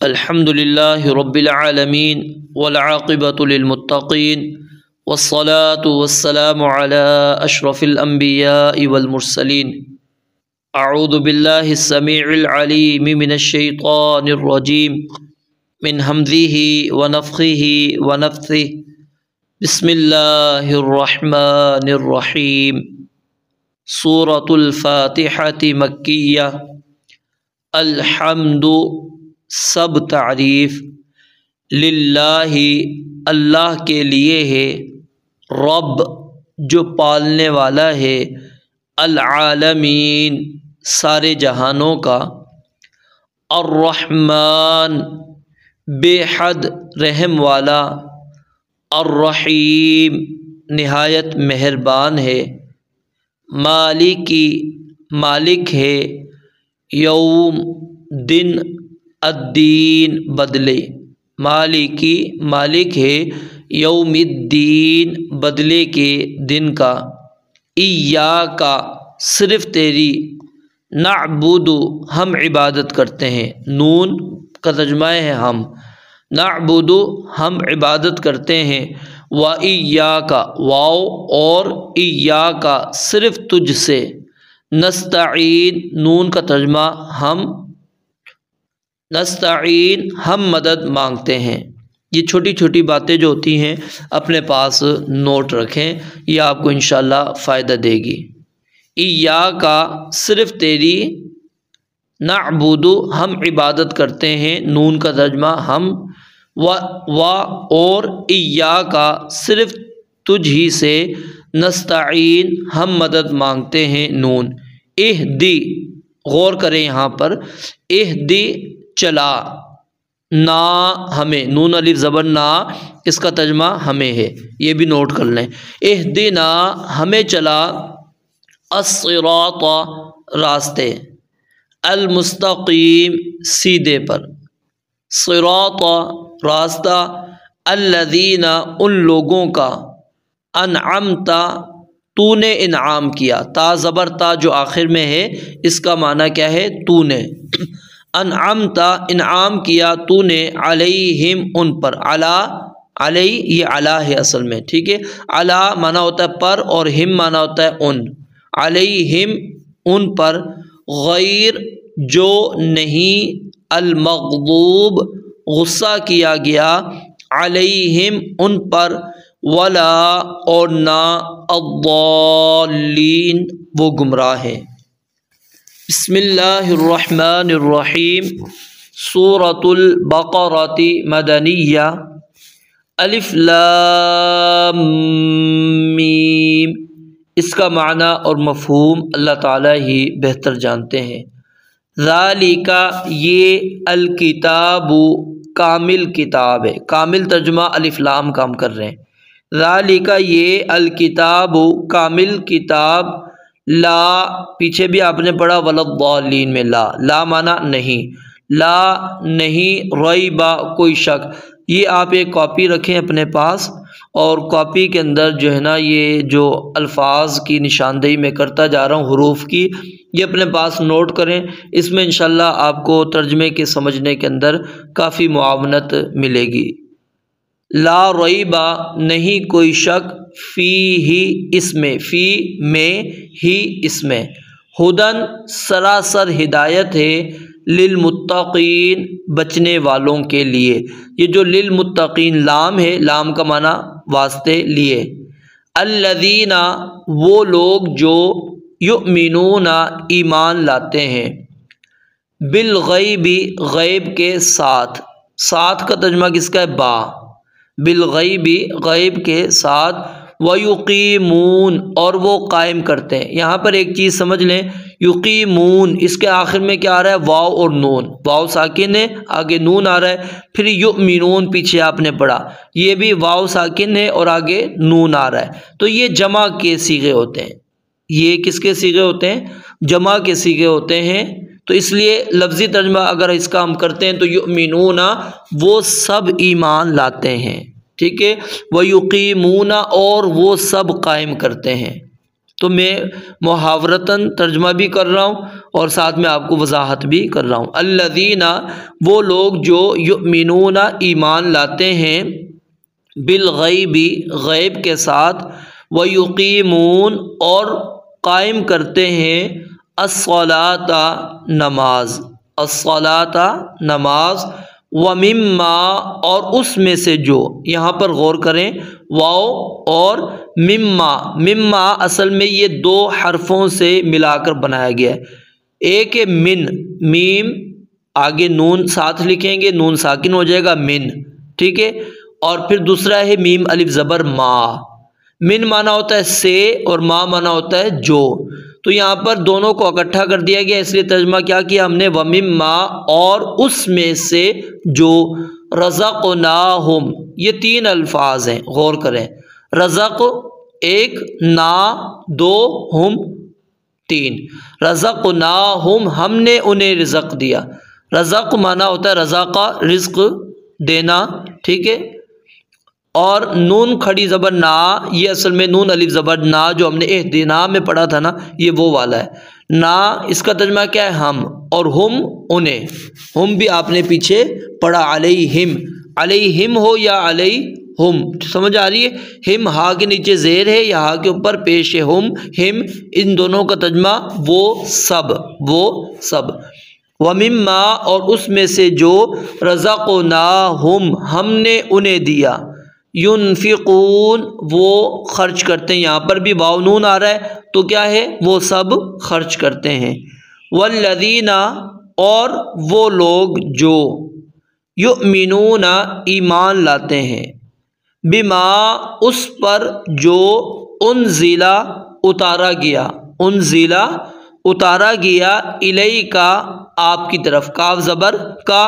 الحمد لله رب العالمين والعاقبة للمتقين والصلاة والسلام على أشرف الأنبياء والمرسلين. أعوذ بالله السميع العليم من الشيطان الرجيم من همزه ونفخه ونفثه. بسم الله الرحمن الرحيم. سورة الفاتحة مکیہ. الحمد سب تعریف، للہ اللہ کے لیے ہے، رب جو پالنے والا ہے، العالمین سارے جہانوں کا، الرحمن بے حد رحم والا، الرحیم نہایت مہربان ہے، مالکی مالک ہے، یوم دن، الدین بدلے، مالکی مالک ہے، یوم الدین بدلے کے دن کا، ایاک صرف تیری، نعبد ہم عبادت کرتے ہیں، نون کا ترجمہ ہے ہم، نعبد ہم عبادت کرتے ہیں، وَإِيَّاكَ واو اور ایاک صرف تجھ سے، نستعین نون کا ترجمہ ہم، نستعین ہم مدد مانگتے ہیں۔ یہ چھوٹی چھوٹی باتیں جو ہوتی ہیں اپنے پاس نوٹ رکھیں، یہ آپ کو انشاءاللہ فائدہ دے گی۔ ایاک صرف تیری، نعبد ہم عبادت کرتے ہیں، نون کا ترجمہ ہم، و اور ایاک صرف تجھ ہی سے، نستعین ہم مدد مانگتے ہیں، نون۔ اہدی غور کریں یہاں پر، اہدی چلا، نا ہمیں، نون الف زبر نا، اس کا ترجمہ ہمیں ہے، یہ بھی نوٹ کر لیں۔ اہدنا ہمیں چلا، الصراط راستے، المستقیم سیدھے پر، صراط راستہ، الذین ان لوگوں کا، انعمت تو نے انعام کیا، تا زبر تا جو آخر میں ہے اس کا معنی کیا ہے؟ تو نے، انعمت انعام کیا تو نے، علیہم ان پر، علی یہ علا ہے اصل میں، ٹھیک ہے، علا معنی ہوتا ہے پر اور ہم معنی ہوتا ہے ان، علیہم ان پر، غیر جو نہیں، المغضوب غصہ کیا گیا، علیہم ان پر، ولا اور نہ، الضالین وہ گمراہ ہیں۔ بسم اللہ الرحمن الرحیم۔ سورۃ البقرۃ مدنیہ، الف لام میم۔ اس کا معنی اور مفہوم اللہ تعالیٰ ہی بہتر جانتے ہیں۔ ذالک یہ، الکتاب کامل کتاب ہے، کامل ترجمہ الف لام کام کر رہے ہیں۔ ذالک یہ، الکتاب کامل کتاب، لا پیچھے بھی آپ نے پڑھا ولضالین میں، لا معنی نہیں، لا نہیں، ریبا کوئی شک۔ یہ آپ ایک کاپی رکھیں اپنے پاس، اور کاپی کے اندر جو ہے نا یہ جو الفاظ کی نشاندہی میں کرتا جا رہا ہوں حروف کی، یہ اپنے پاس نوٹ کریں، اس میں انشاءاللہ آپ کو ترجمے کے سمجھنے کے اندر کافی معاونت ملے گی۔ لا ریبا نہیں کوئی شک، فی ہی اس میں، فی میں، ہی اس میں، ہدن سراسر ہدایت ہے، للمتقین بچنے والوں کے لیے۔ یہ جو للمتقین لام ہے، لام کا معنی واسطے لیے، الذین وہ لوگ جو، یؤمنون ایمان لاتے ہیں، بالغیب غیب کے ساتھ، ساتھ کا ترجمہ کس کا ہے؟ با، بالغیب غیب کے ساتھ، ویقیمون اور وہ قائم کرتے ہیں۔ یہاں پر ایک چیز سمجھ لیں، یقیمون اس کے آخر میں کیا آ رہا ہے؟ واو اور نون، واو ساکن ہے، آگے نون آ رہا ہے، پھر یؤمنون پیچھے آپ نے پڑھا، یہ بھی واو ساکن ہے اور آگے نون آ رہا ہے، تو یہ جمع کے صیغے ہوتے ہیں۔ یہ کس کے صیغے ہوتے ہیں؟ جمع کے صیغے ہوتے ہیں، تو اس لیے لفظی ترجمہ اگر اس کا ہم کرتے ہیں تو یؤمنون وہ سب ایمان لاتے ہیں، ٹھیک ہے، ویقیمون اور وہ سب قائم کرتے ہیں، تو میں محاورتاً ترجمہ بھی کر رہا ہوں اور ساتھ میں آپ کو وضاحت بھی کر رہا ہوں۔ الذین، وہ لوگ جو یؤمنون ایمان لاتے ہیں، بالغیب غیب کے ساتھ، ویقیمون اور قائم کرتے ہیں، الصلاۃ نماز، الصلاۃ نماز، ومما اور اس میں سے جو، یہاں پر غور کریں واو اور مما، مما اصل میں یہ دو حرفوں سے ملا کر بنایا گیا ہے، ایک ہے من، میم آگے نون ساتھ لکھیں گے، نون ساکن ہو جائے گا من، ٹھیک ہے، اور پھر دوسرا ہے میم الف زبر ما، من مانا ہوتا ہے سے اور ما مانا ہوتا ہے جو، تو یہاں پر دونوں کو اکٹھا کر دیا گیا، اس لیے ترجمہ کیا کیا ہم نے، وَمِمَّا اور اس میں سے جو، رَزَقْنَاهُمْ یہ تین الفاظ ہیں، غور کریں، رزق ایک، نا دو، ہم تین، رزقناہم ہم نے انہیں رزق دیا، رزق مانا ہوتا ہے رضا کا رزق دینا، ٹھیک ہے، اور نون کھڑی زبر نا، یہ اصل میں نون الف زبر نا جو ہم نے اہدنا میں پڑھا تھا نا، یہ وہ والا ہے نا، اس کا ترجمہ کیا ہے ہم، اور ہم انہیں، ہم بھی آپ نے پیچھے پڑھا، علیہم، علیہم ہو یا علیہم، سمجھ آ رہی ہے، ہم ہا کے نیچے زیر ہے یا ہا کے اوپر پیش ہے، ہم ان دونوں کا ترجمہ وہ سب، وہ سب، ومما اور اس میں سے جو، رزقناہم ہم نے انہیں دیا، ينفقون وہ خرچ کرتے ہیں، یہاں پر بھی واو نون آ رہا ہے تو کیا ہے، وہ سب خرچ کرتے ہیں، والذین اور وہ لوگ جو، یؤمنون ایمان لاتے ہیں، بما اس پر جو، انزلا اتارا گیا، انزلا اتارا گیا، الیکا آپ کی طرف، کاف زبر کا،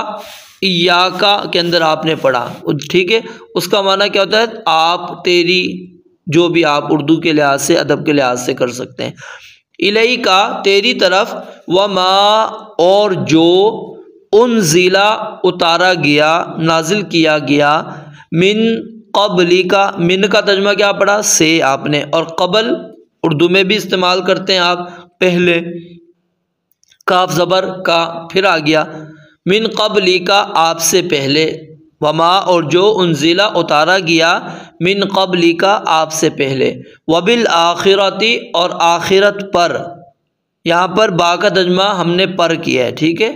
ایاکا کے اندر آپ نے پڑھا، ٹھیک ہے، اس کا معنی کیا ہوتا ہے، آپ، تیری، جو بھی آپ اردو کے لحاظ سے ادب کے لحاظ سے کر سکتے ہیں، الیکا تیری طرف، وما اور جو، انزلا اتارا گیا، نازل کیا گیا، من قبل کا، من کا ترجمہ کیا پڑھا سے آپ نے، اور قبل اردو میں بھی استعمال کرتے ہیں آپ، پہلے، کاف زبر کا پھر آ گیا، من قبل کا آپ سے پہلے، وما اور جو، انزلا اتارا گیا، من قبل کا آپ سے پہلے، وبالآخرۃ اور آخرت پر، یہاں پر با کا ترجمہ ہم نے پر کیا ہے، ٹھیک ہے،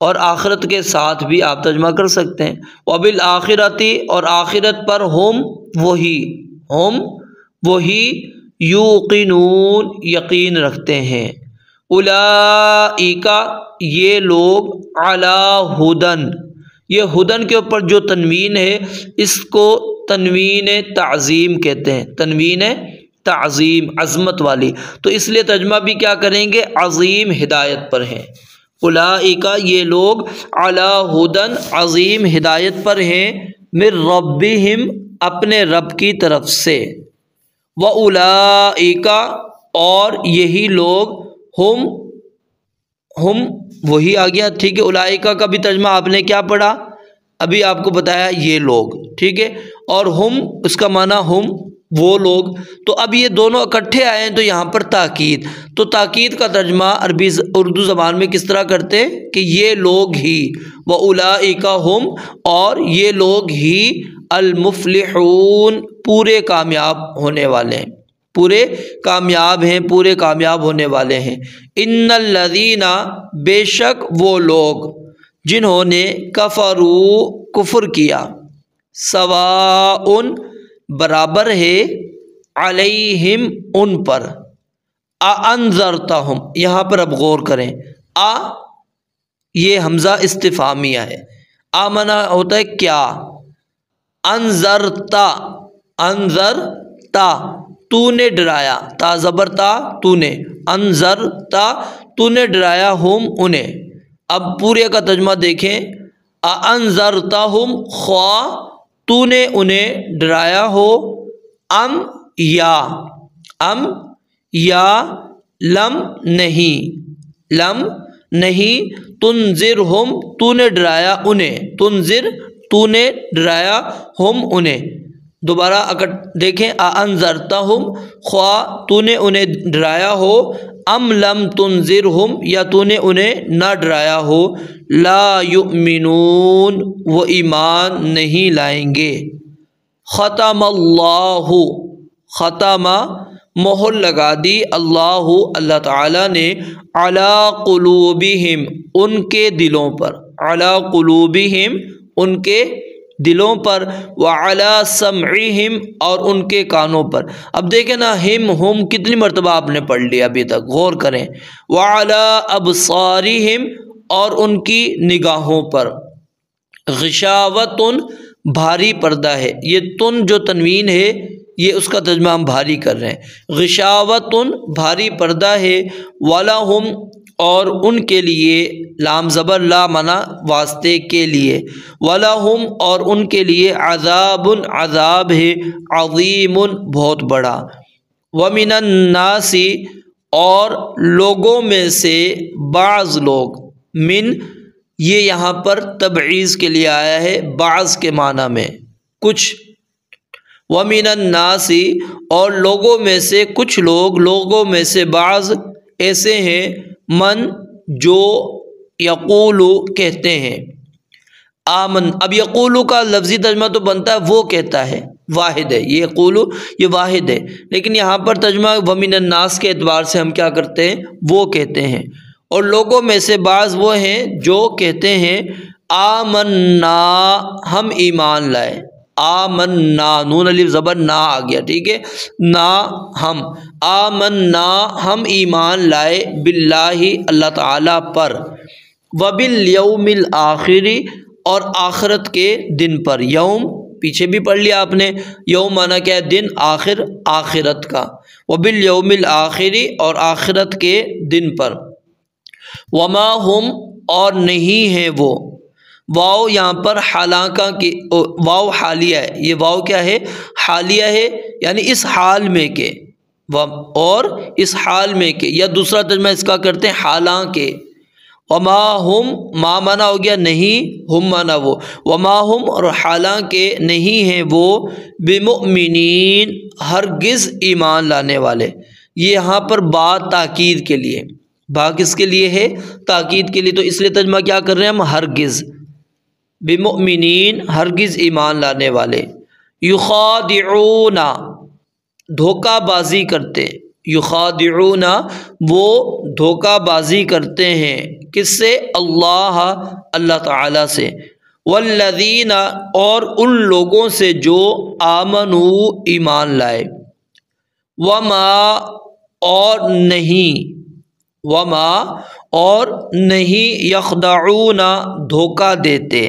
اور آخرت کے ساتھ بھی آپ ترجمہ کر سکتے ہیں، وبالآخرۃ اور آخرت پر، ہم وہی، یوقنون یقین رکھتے ہیں، اولئک یہ لوگ، علی ہدن، یہ ہدن کے اوپر جو تنوین ہے اس کو تنوین تعظیم کہتے ہیں، تنوین تعظیم عظمت والی، تو اس لیے ترجمہ بھی کیا کریں گے، عظیم ہدایت پر ہیں، اولئک یہ لوگ، علی ہدن عظیم ہدایت پر ہیں، من ربہم اپنے رب کی طرف سے، واولئک اور یہی لوگ، ہم وہی آ گیا، ٹھیک ہے، اولئک کا بھی ترجمہ آپ نے کیا پڑھا، ابھی آپ کو بتایا یہ لوگ، ٹھیک ہے، اور ہم اس کا معنی ہم وہ لوگ، تو اب یہ دونوں اکٹھے آئے ہیں تو یہاں پر تاکید، تو تاکید کا ترجمہ اردو زبان میں کس طرح کرتے کہ یہ لوگ ہی، واولئک ہم اور یہ لوگ ہی، المفلحون پورے کامیاب ہونے والے ہیں، پورے کامیاب ہیں، پورے کامیاب ہونے والے ہیں، ان الذین بے شک وہ لوگ جنہوں نے، کفروا کفر کیا، سواء برابر ہے، علیہم ان پر، اانذرتہم یہاں پر اب غور کریں، یہ حمزہ استفہامیہ ہے، معنی ہوتا ہے کیا، انذرتا تو نے ڈرایا، تا زبر تا تو نے، انذرتا تو نے ڈرایا، ہم انہیں، اب پورے کا ترجمہ دیکھیں، انذرتہم خواہ تو نے انہیں ڈرایا ہو، ام یا لم نہیں، تنذرہم تو نے ڈرایا انہیں، تنذر تو نے ڈرایا، ہم انہیں، دوبارہ اگر دیکھیں انذرتہم، خواہ تو نے انہیں ڈرایا ہو، ام لم تنذرہم یا تو نے انہیں نہ ڈرایا ہو، لا یؤمنون وہ ایمان نہیں لائیں گے۔ ختم اللہ، ختم مہر لگا دی، اللہ اللہ تعالیٰ نے، علی قلوبہم ان کے دلوں پر، علی قلوبہم ان کے دلوں پر، وعلی سمعہم اور ان کے کانوں پر۔ اب دیکھیں نا، ہم کتنی مرتبہ آپ نے پڑھ لیا ابھی تک، غور کریں۔ وعلی ابصارہم اور ان کی نگاہوں پر، غشاوتن بھاری پردہ ہے، یہ تن جو تنوین ہے یہ اس کا ترجمہ ہم بھاری کر رہے ہیں، غشاوتن بھاری پردہ ہے، وَلَهُمْ اور ان کے لیے، لام زبر لا منا واسطے کے لیے، وَلَهُمْ اور ان کے لیے، عذاب عذاب ہے، عظیم بہت بڑا، وَمِنَ النَّاسِ اور لوگوں میں سے بعض لوگ، من یہ یہاں پر تبعیض کے لیے آیا ہے، بعض کے معنی میں کچھ، وَمِنَ النَّاسِ اور لوگوں میں سے کچھ لوگ، لوگوں میں سے بعض ایسے ہیں، من جو یقول کہتے ہیں، آمن، اب یقول کا لفظی ترجمہ تو بنتا ہے وہ کہتا ہے، واحد ہے، یہ یقول یہ واحد ہے، لیکن یہاں پر ترجمہ وَمِنَ النَّاسِ کے اعتبار سے ہم کیا کرتے ہیں، وہ کہتے ہیں، اور لوگوں میں سے بعض وہ ہیں جو کہتے ہیں، آمنا ہم ایمان لائے، آمنا نون الف زبر نا آ گیا، ٹھیک ہے، نا ہم، آمنا ہم ایمان لائے، باللہ اللہ تعالیٰ پر، وبالیوم الآخر اور آخرت کے دن پر، یوم پیچھے بھی پڑھ لیا آپ نے، یوم مانا کیا ہے، دن، آخر آخرت کا، وبالیوم الآخر اور آخرت کے دن پر، وما ہم اور نہیں ہے وہ، واو یہاں پر حالانکہ کی واو حالیہ ہے، یہ واو کیا ہے، حالیہ ہے، یعنی اس حال میں کہ، اور اس حال میں کہ، یا دوسرا ترجمہ اس کا کرتے ہیں حالانکہ، وما ہم ما مانا ہو گیا نہیں، ہم مانا وہ، وما ہم اور حالانکہ نہیں ہیں وہ، بمؤمنین ہرگز ایمان لانے والے، یہ یہاں پر بات تاکید کے لیے، با کس کے لیے ہے، تاکید کے لیے، تو اس لیے ترجمہ کیا کر رہے ہیں ہم، ہرگز، بمؤمنین ہرگز ایمان لانے والے، یخادعون دھوکہ بازی کرتے، یخادعون وہ دھوکہ بازی کرتے ہیں، کس سے، اللہ اللہ تعالیٰ سے، والذین اور ان لوگوں سے جو آمنوا ایمان لائے، وما اور نہیں، وما اور نہیں، یخدعون دھوکہ دیتے،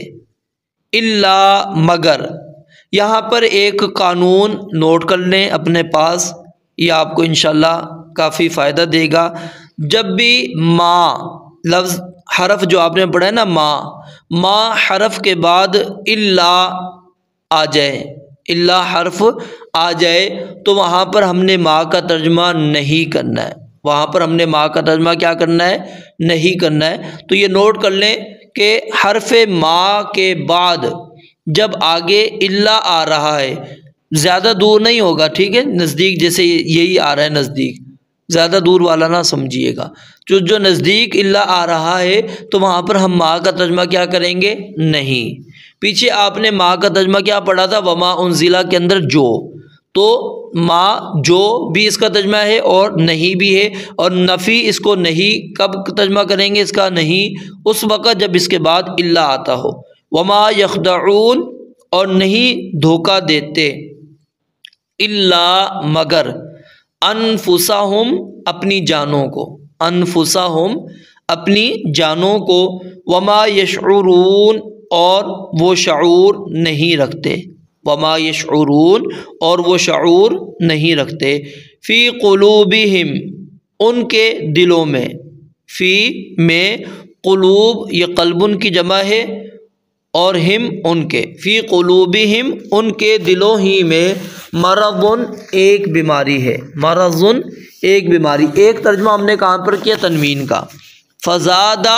الا مگر، یہاں پر ایک قانون نوٹ کر لیں اپنے پاس، یہ آپ کو انشاءاللہ کافی فائدہ دے گا، جب بھی ما لفظ حرف جو آپ نے پڑھا ہے نا، ما حرف کے بعد الا آ جائے، الا حرف آ جائے، تو وہاں پر ہم نے ما کا ترجمہ نہیں کرنا ہے، وہاں پر ہم نے ما کا ترجمہ کیا کرنا ہے، نہیں کرنا ہے، تو یہ نوٹ کر لیں کہ حرف ما کے بعد جب آگے الا آ رہا ہے، زیادہ دور نہیں ہوگا، ٹھیک ہے، نزدیک، جیسے یہی آ رہا ہے نزدیک، زیادہ دور والا نہ سمجھیے گا، جو نزدیک الا آ رہا ہے تو وہاں پر ہم ما کا ترجمہ کیا کریں گے، نہیں۔ پیچھے آپ نے ما کا ترجمہ کیا پڑھا تھا، وما انزلہ کے اندر جو، تو ما جو بھی اس کا ترجمہ ہے اور نہیں بھی ہے، اور نفی اس کو نہیں کب ترجمہ کریں گے اس کا، نہیں اس وقت جب اس کے بعد الا آتا ہو، وما یخدعون اور نہیں دھوکہ دیتے، الا مگر، انفسہم اپنی جانوں کو، انفسہم اپنی جانوں کو، وما یشعرون اور وہ شعور نہیں رکھتے، وما یشعرون اور وہ شعور نہیں رکھتے، فی قلوبہم ان کے دلوں میں، فی میں، قلوب یہ قلبن کی جمع ہے، اور ہم ان کے، فی قلوبہم ان کے دلوں ہی میں، مرضن ایک بیماری ہے، مرضن ایک بیماری، ایک ترجمہ ہم نے کہاں پر کیا، تنوین کا، فزادہ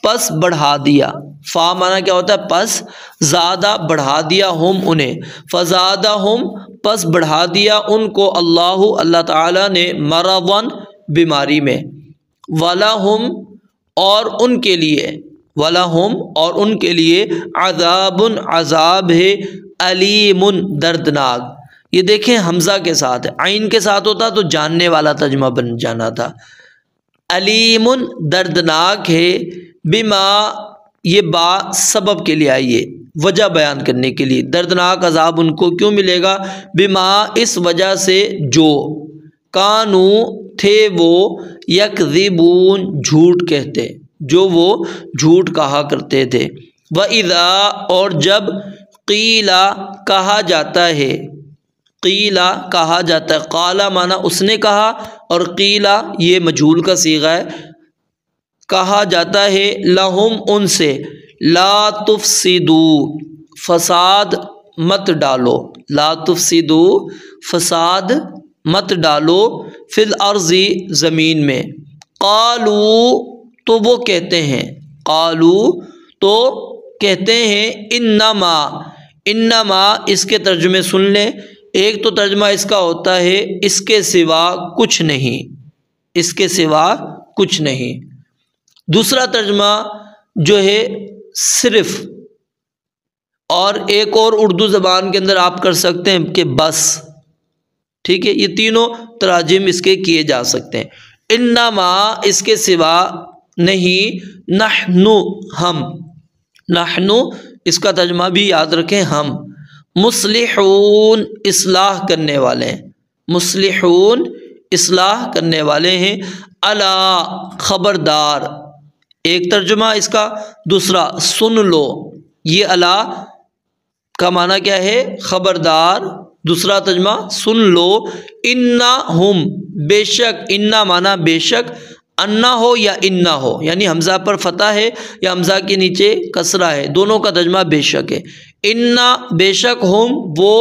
پس بڑھا دیا، فا معنی کیا ہوتا ہے پس، زادہ بڑھا دیا، ہم انہیں، فزادہم پس بڑھا دیا ان کو، اللہ تعالیٰ نے، مرضاً بیماری میں، وَلَهُمْ اور ان کے لیے، وَلَهُمْ اور ان کے لیے، عذاب عذاب ہے، علیم دردناک۔ یہ دیکھیں حمزہ کے ساتھ، عین کے ساتھ ہوتا تو جاننے والا ترجمہ بن جانا تھا، علیم دردناک ہے، بما یہ با سبب کے لیے آئی ہے، وجہ بیان کرنے کے لیے، دردناک عذاب ان کو کیوں ملے گا، بما اس وجہ سے جو، کانو تھے وہ، یکذبون جھوٹ کہتے، جو وہ جھوٹ کہا کرتے تھے، وَإِذَا اور جب، قیلا کہا جاتا ہے، قیلا کہا جاتا ہے، قالا مانا اس نے کہا، اور قیلا یہ مجہول کا صیغہ ہے، کہا جاتا ہے، لہم ان سے، لا تفسدو فساد مت ڈالو، لا تفسدو فساد مت ڈالو، فی الارض زمین میں، قالو تو وہ کہتے ہیں، قالو تو کہتے ہیں، انما انما اس کے ترجمے سن لیں، ایک تو ترجمہ اس کا ہوتا ہے اس کے سوا کچھ نہیں، اس کے سوا کچھ نہیں، دوسرا ترجمہ جو ہے صرف، اور ایک اور اردو زبان کے اندر آپ کر سکتے ہیں کہ بس، ٹھیک ہے، یہ تینوں تراجم اس کے کیے جا سکتے ہیں، انما اس کے سوا نہیں، نحنو ہم، نحنو اس کا ترجمہ بھی یاد رکھیں ہم، مصلحون اصلاح کرنے والے ہیں، مصلحون اصلاح کرنے والے ہیں، الا خبردار، ایک ترجمہ اس کا، دوسرا سن لو، یہ الا کا معنی کیا ہے خبردار، دوسرا ترجمہ سن لو، انا ہم بے شک، انا معنی بے شک، انا ہو یا انا ہو، یعنی حمزہ پر فتح ہے یا حمزہ کے نیچے کسرہ ہے، دونوں کا ترجمہ بے شک ہے، انا بے شک، ہم وہ،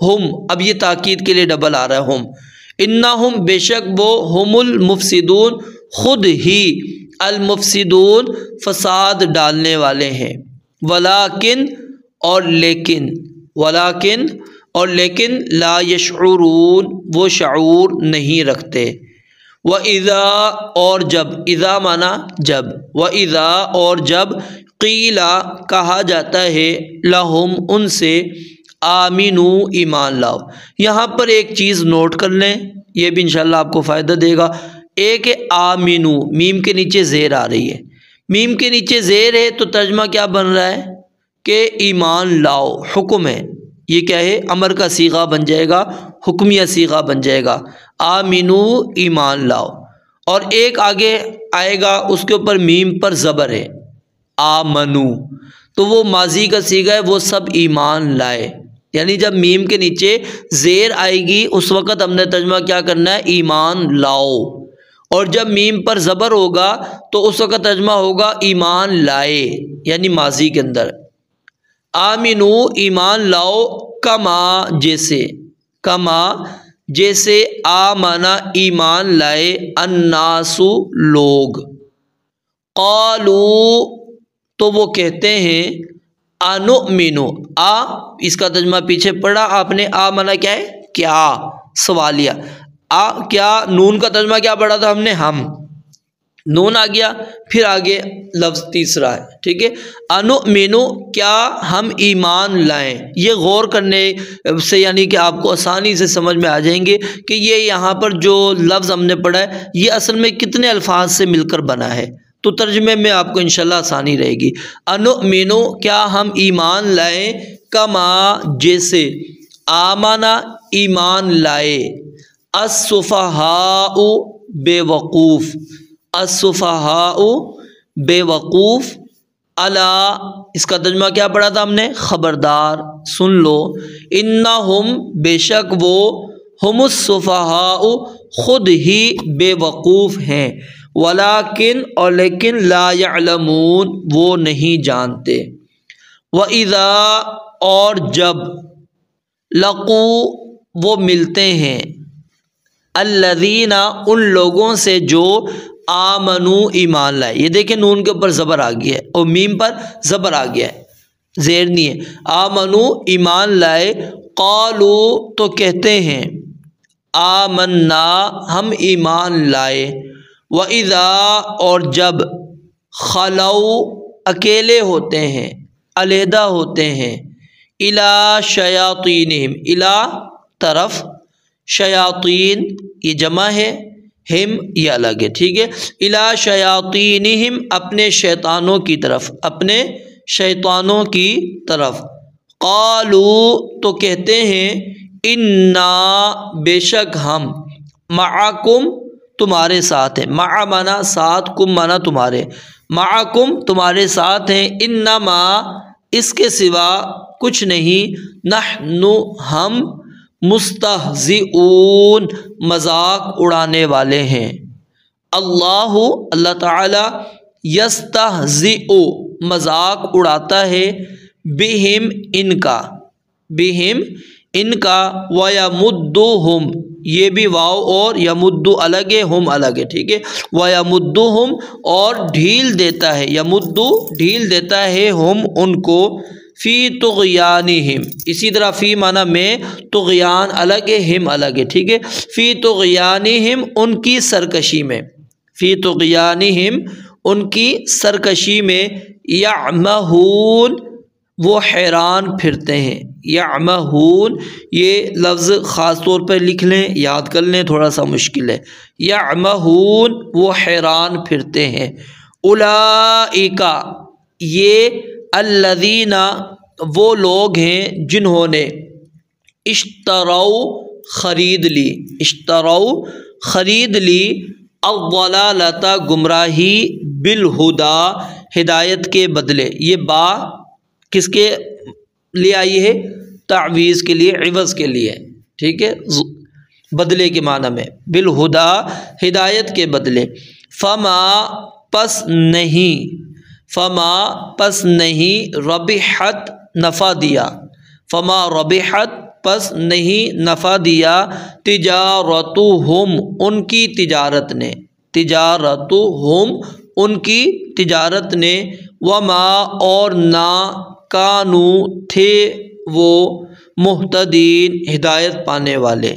ہم اب یہ تاکید کے لیے ڈبل آ رہا ہے، ہم انا ہم بے شک وہ، ہم المفسدون خود ہی، المفسدون فساد ڈالنے والے ہیں، ولیکن اور لیکن، ولیکن اور لیکن، لا یشعرون وہ شعور نہیں رکھتے، وَإِذَا اور جب، اذا مانا جب، وَإِذَا اور جب، قیلا کہا جاتا ہے، لہم ان سے، آمینو ایمان لاؤ، یہاں پر ایک چیز نوٹ کر لیں، یہ بھی انشاءاللہ آپ کو فائدہ دے گا، ایک ہے آمینو، میم کے نیچے زیر آ رہی ہے، میم کے نیچے زیر ہے تو ترجمہ کیا بن رہا ہے کہ ایمان لاؤ، حکم ہے، یہ کیا ہے امر کا صیغہ بن جائے گا، حکمیہ صیغہ بن جائے گا، آمینو ایمان لاؤ، اور ایک آگے آئے گا اس کے اوپر میم پر زبر ہے، آمنو، تو وہ ماضی کا صیغہ ہے، وہ سب ایمان لائے، یعنی جب میم کے نیچے زیر آئے گی اس وقت ہم نے ترجمہ کیا کرنا ہے ایمان لاؤ، اور جب میم پر زبر ہوگا تو اس وقت ترجمہ ہوگا ایمان لائے، یعنی ماضی کے اندر، آمینو ایمان لاؤ، کما جیسے، کما جیسے، آمنا ایمان لائے، الناسو لوگ، قالو تو وہ کہتے ہیں، انؤمنو آ اس کا ترجمہ پیچھے پڑا آپ نے، آمنا کیا ہے کیا، سوالیہ، آ کیا، نون کا ترجمہ کیا پڑھا تھا ہم نے، ہم، نون آ گیا، پھر آگے لفظ تیسرا ہے، ٹھیک ہے، انؤمنو کیا ہم ایمان لائیں، یہ غور کرنے سے یعنی کہ آپ کو آسانی سے سمجھ میں آ جائیں گے کہ یہ یہاں پر جو لفظ ہم نے پڑھا ہے یہ اصل میں کتنے الفاظ سے مل کر بنا ہے، تو ترجمے میں آپ کو انشاءاللہ آسانی رہے گی، انؤمنو کیا ہم ایمان لائیں، کما جیسے، آمنا ایمان لائے، السفہاء بے وقوف، السفہاء بے وقوف، الا اس کا ترجمہ کیا پڑھا تھا ہم نے، خبردار، سن لو، انہم بے شک وہ، ہم السفہاء خود ہی بے وقوف ہیں، ولیکن اور لیکن، لا یعلمون وہ نہیں جانتے، وَإِذَا اور جب، لقو وہ ملتے ہیں، الذین ان لوگوں سے جو، آمنو ایمان لائے، یہ دیکھیں نون کے اوپر زبر آ گیا ہے اور میم پر زبر آ گیا ہے، زیر نہیں ہے، آمنو ایمان لائے، قالو تو کہتے ہیں، آمنا ہم ایمان لائے، وَإِذَا اور جب، خلو اکیلے ہوتے ہیں، علیحدہ ہوتے ہیں، اِلیٰ شیاطینہم اِلیٰ طرف، شیاطین یہ جمع ہے، ہم یہ الگ ہے، ٹھیک ہے، اِلیٰ شیاطینہم اپنے شیطانوں کی طرف، اپنے شیطانوں کی طرف، قالو تو کہتے ہیں، انا بے شک ہم، معکم تمہارے ساتھ ہیں، مع مانا ساتھ، کم مانا تمہارے، معکم تمہارے ساتھ ہیں، انما اس کے سوا کچھ نہیں، نحن ہم، مستہزئون مذاق اڑانے والے ہیں، اللہ تعالی یستہزئ مذاق اڑاتا ہے، بہم ان کا، وَيَمُدُّهُمْ یہ بھی واو اور یمد الگ ہے، ہم الگ ہے، ٹھیک ہے، وَيَمُدُّهُمْ اور ڈھیل دیتا ہے، یمد ڈھیل دیتا ہے، ہم ان کو، فی طغیانہم اسی طرح فی معنی میں، طغیان الگ ہے، ہم الگ ہے، ٹھیک ہے، فی طغیانہم ان کی سرکشی میں، فی طغیانہم ان کی سرکشی میں، یعمہون وہ حیران پھرتے ہیں، یعمہون یہ لفظ خاص طور پر لکھ لیں، یاد کر لیں، تھوڑا سا مشکل ہے، یعمہون وہ حیران پھرتے ہیں، اولئک یہ، الذین وہ لوگ ہیں جنہوں نے، اشتروا خرید لی، الضلالۃ گمراہی، بالہدی ہدایت کے بدلے، یہ با کس کے لیے آئی ہے؟ تعویض کے لیے، عوض کے لیے، ٹھیک ہے، بدلے کے معنی میں، بالہدی ہدایت کے بدلے، فما پس نہیں، ربحت نفع دیا، فما ربحت پس نہیں نفع دیا، تجارتہم ان کی تجارت نے، وما اور نہ، کانو تھے وہ، مہتدین ہدایت پانے والے،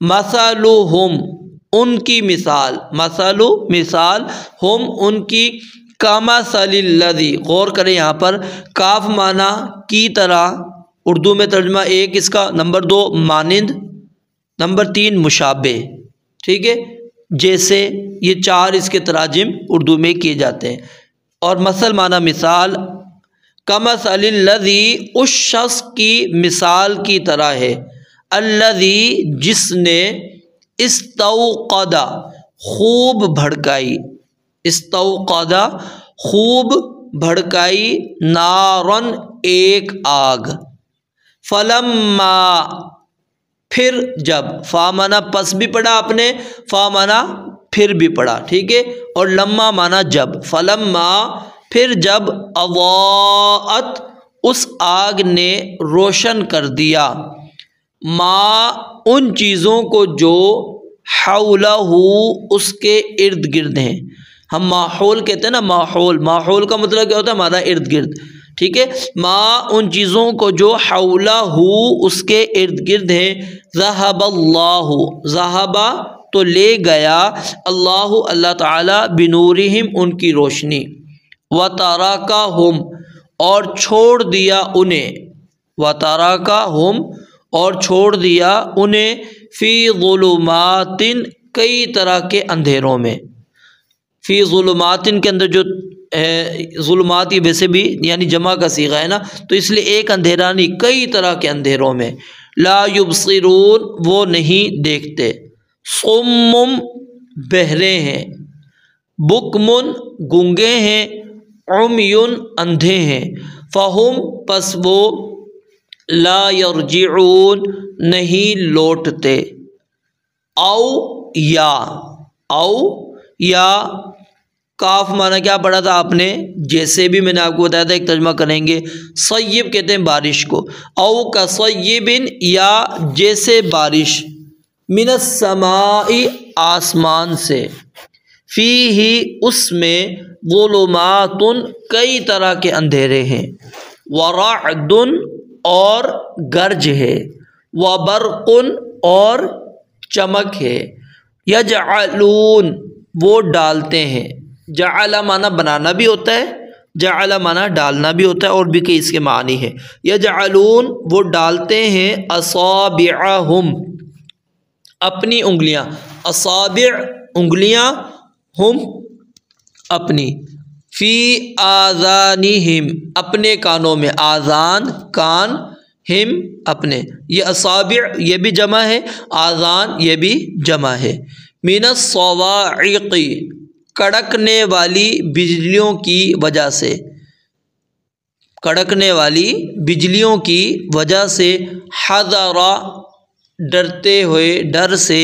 مثلہم ان کی مثال، مثال ہم ان کی، کمثل الذی غور کریں یہاں پر، کاف معنی کی طرح، اردو میں ترجمہ ایک اس کا، نمبر 2 مانند، نمبر 3 مشابہ، ٹھیک ہے، جیسے، یہ 4 اس کے تراجم اردو میں کیے جاتے ہیں، اور مثل معنی مثال، کمثل الذی اس شخص کی مثال کی طرح ہے، الذی جس نے، استوقد خوب بھڑکائی، نارن ایک آگ، فلما پھر جب، فا مانا پس بھی پڑھا آپ نے، فا مانا پھر بھی پڑھا، ٹھیک ہے، اور لما مانا جب، فلما پھر جب، اضاءت اس آگ نے روشن کر دیا، ما ان چیزوں کو جو، حولہ اس کے ارد گرد ہیں، ہم ماحول کہتے ہیں نا، ماحول کا مطلب کیا ہوتا ہے؟ ہمارا ارد گرد، ٹھیک ہے، ما ان چیزوں کو جو، حولہ اس کے ارد گرد ہیں، ذہب اللہ ذہب تو لے گیا، اللہ تعالی، بنورہم ان کی روشنی، وترکہم اور چھوڑ دیا انہیں، فی ظلمات کئی طرح کے اندھیروں میں، فی ظلمات کے اندر جو ظلمات یہ ویسے بھی یعنی جمع کا صیغہ ہے نا، تو اس لیے ایک اندھیرا نہیں، کئی طرح کے اندھیروں میں، لا یبصرون وہ نہیں دیکھتے، صم بہرے ہیں، بکمن گونگے ہیں، عمی اندھے ہیں، فہم پس وہ، لا یرجعون نہیں لوٹتے، او یا کاف معنی کیا پڑھا تھا آپ نے؟ جیسے بھی میں نے آپ کو بتایا تھا، ایک ترجمہ کریں گے، صیب کہتے ہیں بارش کو، او کا صیبن یا جیسے بارش، من السماء آسمان سے، فیہ اس میں ظلمات کئی طرح کے اندھیرے ہیں، ورعد اور گرج ہے، وبرق اور چمک ہے، یجعلون وہ ڈالتے ہیں، جعل معنی بنانا بھی ہوتا ہے، جعل معنی ڈالنا بھی ہوتا ہے، اور بھی کئی اس کے معنی ہے۔ یجعلون وہ ڈالتے ہیں، اصابعہم اپنی انگلیاں، اصابع انگلیاں، ہم اپنی، فی آذانہم اپنے کانوں میں، آذان کان، ہم اپنے، یہ اصابع یہ بھی جمع ہے، آذان یہ بھی جمع ہے۔ من الصواعق کڑکنے والی بجلیوں کی وجہ سے، کڑکنے والی بجلیوں کی وجہ سے، حذر ڈرتے ہوئے، ڈر سے،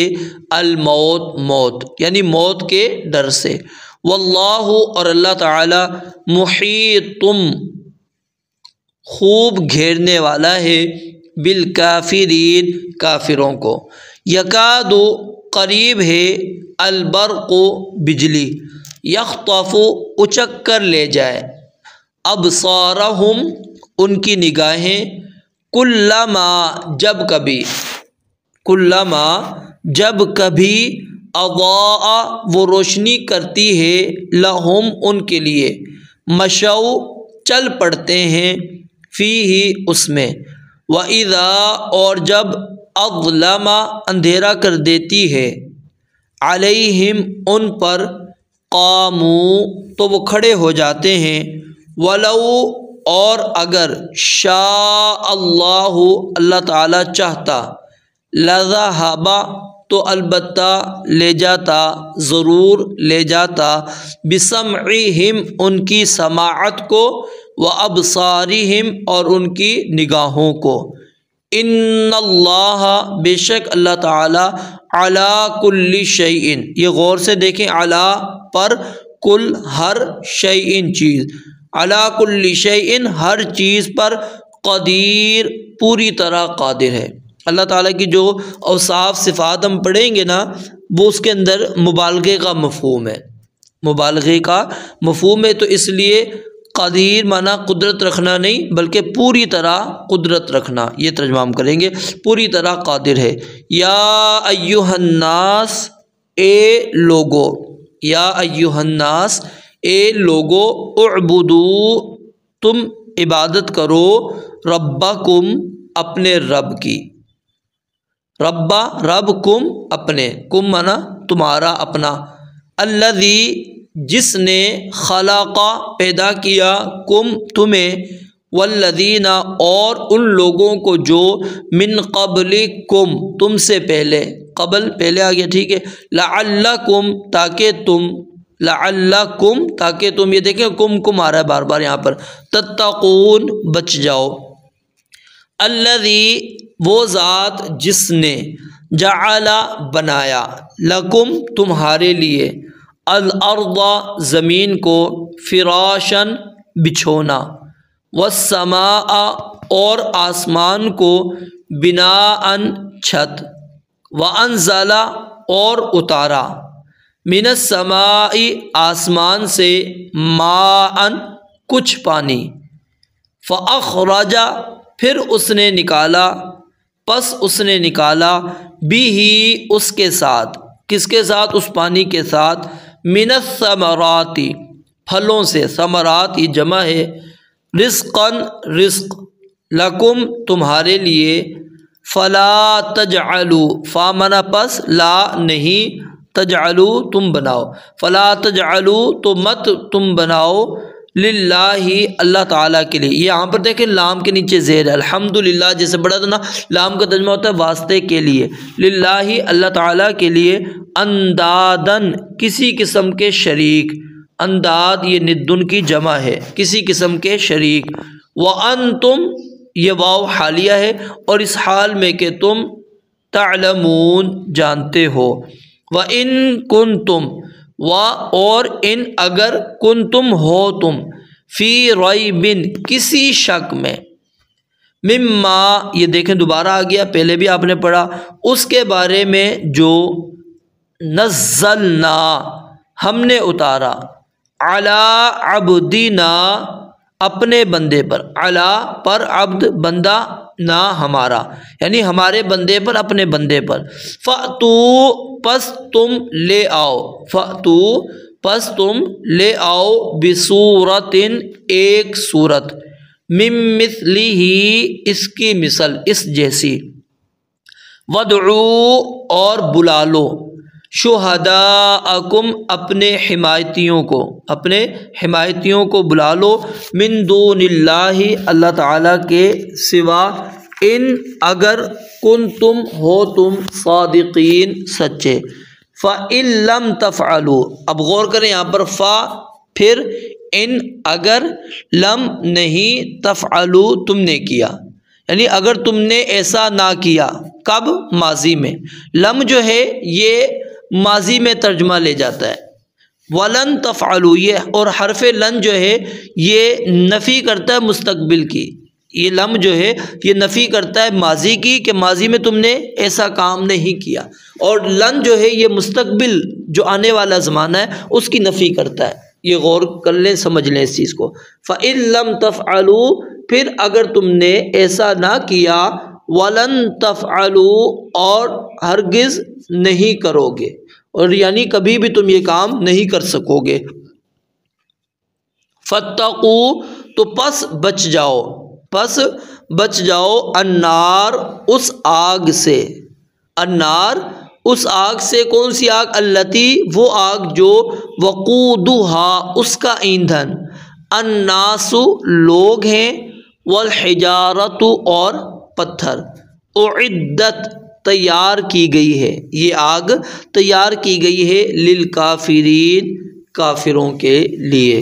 الموت موت یعنی موت کے ڈر سے، واللہ اور اللہ تعالی محیط خوب گھیرنے والا ہے، بالکافرین کافروں کو، یکاد قریب ہے، البرق بجلی، یخطف اچک کر لے جائے، ابصارہم ان کی نگاہیں، کلما جب کبھی، کلما جب کبھی، اضاء وہ روشنی کرتی ہے، لہم ان کے لیے، مشو چل پڑتے ہیں، فیہ اس میں، وَإِذَا اور جب، اظلم اندھیرا کر دیتی ہے، علیہم ان پر، قاموا تو وہ کھڑے ہو جاتے ہیں، وَلَوْ اور اگر، شاء اللہ اللہ تعالی چاہتا، لَذَهَبَ تو البتہ لے جاتا، ضرور لے جاتا، بسمعہم ان کی سماعت کو، وابصارہم اور ان کی نگاہوں کو، ان اللہ بے شک اللہ تعالی، علی کل شیء یہ غور سے دیکھیں، علی پر، کل ہر، شیء چیز، علی کل شیء ہر چیز پر، قدیر پوری طرح قادر ہے۔ اللہ تعالیٰ کی جو اوصاف صفات ہم پڑھیں گے نا، وہ اس کے اندر مبالغے کا مفہوم ہے، مبالغے کا مفہوم ہے، تو اس لیے قدیر معنی قدرت رکھنا نہیں بلکہ پوری طرح قدرت رکھنا، یہ ترجمہ ہم کریں گے، پوری طرح قادر ہے۔ یا ایھا الناس اے لوگو، یا ایھا الناس اے لوگو، اعبدوا تم عبادت کرو، ربکم اپنے رب کی، ربا رب، کم اپنے، کم مانا تمہارا اپنا، الذی جس نے، خلق پیدا کیا، کم تمہیں، والذین اور ان لوگوں کو جو، من قبلکم تم سے پہلے، قبل پہلے آ گیا، ٹھیک ہے، لعلکم تاکہ تم، لعلکم تاکہ تم، یہ دیکھیں کم آ رہا ہے بار بار یہاں پر، تتقون بچ جاؤ، الذی وہ ذات جس نے، جعل بنایا، لکم تمہارے لیے، الارض زمین کو، فراشن بچھونا، والسماء اور آسمان کو، بناء چھت، وانزل اور اتارا، من السماء آسمان سے، ماء کچھ پانی، فاخرج پھر اس نے نکالا، پس اس نے نکالا، بھی اس کے ساتھ، کس کے ساتھ، اس پانی کے ساتھ، من الثمرات پھلوں سے، ثمرات یہ جمع ہے، رزقا رزق، لکم تمہارے لیے، فلا تجعلوا فا منا پس، لا نہیں، تجعلوا تم بناؤ، فلا تجعلوا تو مت تم بناؤ، للہ اللہ تعالیٰ کے لیے، یہ یہاں پر دیکھیں لام کے نیچے زیر ہے، الحمدللہ جیسے بڑا تھا نا، لام کا ترجمہ ہوتا ہے واسطے کے لیے، للہ اللہ تعالیٰ کے لیے، اندادن کسی قسم کے شریک، انداد یہ ندن کی جمع ہے، کسی قسم کے شریک، وانتم یہ واو حالیہ ہے، اور اس حال میں کہ تم، تعلمون جانتے ہو، وَإِن كُنتُمْ اور ان اگر، کنتم ہو تم، فی ریب کسی شک میں، مما یہ دیکھیں دوبارہ آ گیا، پہلے بھی آپ نے پڑھا، اس کے بارے میں جو، نزلنا ہم نے اتارا، علی عبدنا اپنے بندے پر، علی پر، عبد بندہ، نا ہمارا، یعنی ہمارے بندے پر، اپنے بندے پر، فأتو پس تم لے آؤ، فأتو پس تم لے آؤ، بصورت ایک صورت، من مثلہ اس کی مثل، اس جیسی، وادعوا اور بلا لو، شہداءکم اپنے حمایتیوں کو بلا لو، من دون اللہ اللہ تعالیٰ کے سوا، ان اگر کنتم ہو تم صادقین سچے، فَإِن لَمْ تَفْعَلُوا اب غور کریں یہاں پر فا پھر ان اگر، لم نہیں، تفعلوا تم نے کیا، یعنی اگر تم نے ایسا نہ کیا، کب؟ ماضی میں، لم جو ہے یہ ماضی میں ترجمہ لے جاتا ہے، ولن تفعلوا یہ، اور حرف لن جو ہے یہ نفی کرتا ہے مستقبل کی، یہ لم جو ہے یہ نفی کرتا ہے ماضی کی کہ ماضی میں تم نے ایسا کام نہیں کیا، اور لن جو ہے یہ مستقبل جو آنے والا زمانہ ہے اس کی نفی کرتا ہے، یہ غور کر لیں، سمجھ لیں اس چیز کو، فَإِن لَمْ تَفْعَلُوا پھر اگر تم نے ایسا نہ کیا، وَلَن تَفْعَلُوا اور ہرگز نہیں کرو گے، اور یعنی کبھی بھی تم یہ کام نہیں کر سکو گے، فَاتَّقُوا تو پس بچ جاؤ، النار اس آگ سے، النار اس آگ سے، کون سی آگ؟ التی وہ آگ جو، وقودها اس کا ایندھن، الناس لوگ ہیں، والحجارت اور پتھر، اعدت تیار کی گئی ہے، یہ آگ تیار کی گئی ہے، للکافرین کافروں کے لیے۔